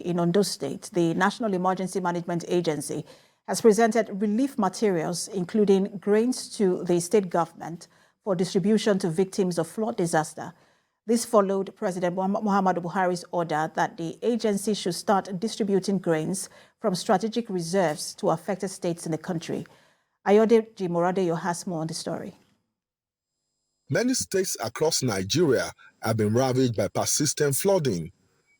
in Ondo State, the National Emergency Management Agency has presented relief materials, including grains, to the state government for distribution to victims of flood disaster. This followed President Muhammadu Buhari's order that the agency should start distributing grains from strategic reserves to affected states in the country. Ayode Jimoradeyo has more on the story. Many states across Nigeria have been ravaged by persistent flooding.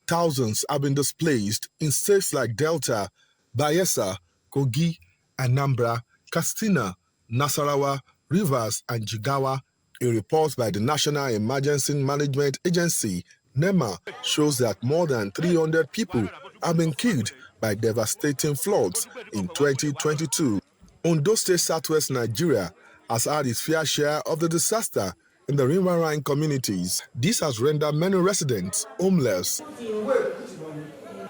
Thousands have been displaced in states like Delta, Bayelsa, Kogi, Anambra, Katsina, Nasarawa, Rivers, and Jigawa. A report by the National Emergency Management Agency, NEMA, shows that more than 300 people have been killed by devastating floods in 2022. Ondo State, Southwest Nigeria, has had its fair share of the disaster in the riverine communities. This has rendered many residents homeless.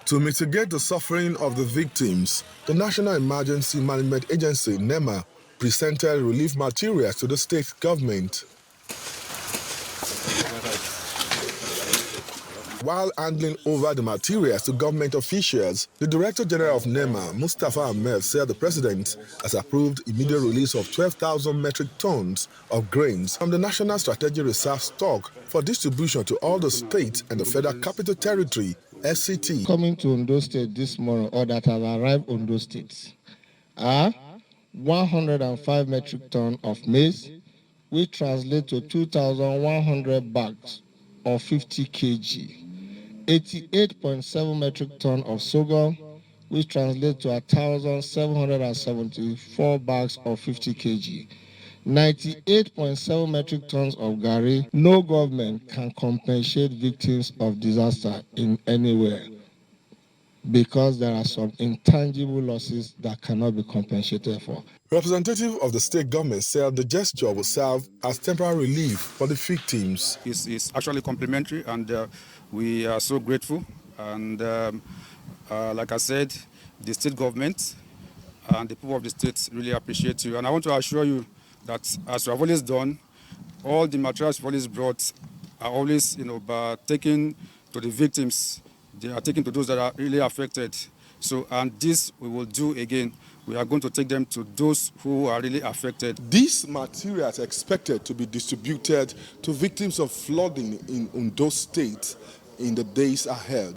To mitigate the suffering of the victims, the National Emergency Management Agency, NEMA, presented relief materials to the state government. While handing over the materials to government officials, the Director General of NEMA, Mustafa Ahmed, said the President has approved immediate release of 12,000 metric tons of grains from the National Strategic Reserve stock for distribution to all the states and the Federal Capital Territory, FCT. Coming to Ondo State this morning, or that have arrived Ondo State, are 105 metric tons of maize, which translates to 2,100 bags of 50 kg. 88.7 metric tons of sorghum, which translates to 1,774 bags of 50 kg. 98.7 metric tons of garri. No government can compensate victims of disaster in anywhere because there are some intangible losses that cannot be compensated for. Representative of the state government said the gesture will serve as temporary relief for the victims. It's actually complimentary, and we are so grateful. And like I said, the state government and the people of the state really appreciate you. And I want to assure you that, as you have always done, all the materials you've always brought are always, taken to the victims. They are taken to those that are really affected. So, and this we will do again. We are going to take them to those who are really affected. These materials are expected to be distributed to victims of flooding in Ondo State in the days ahead.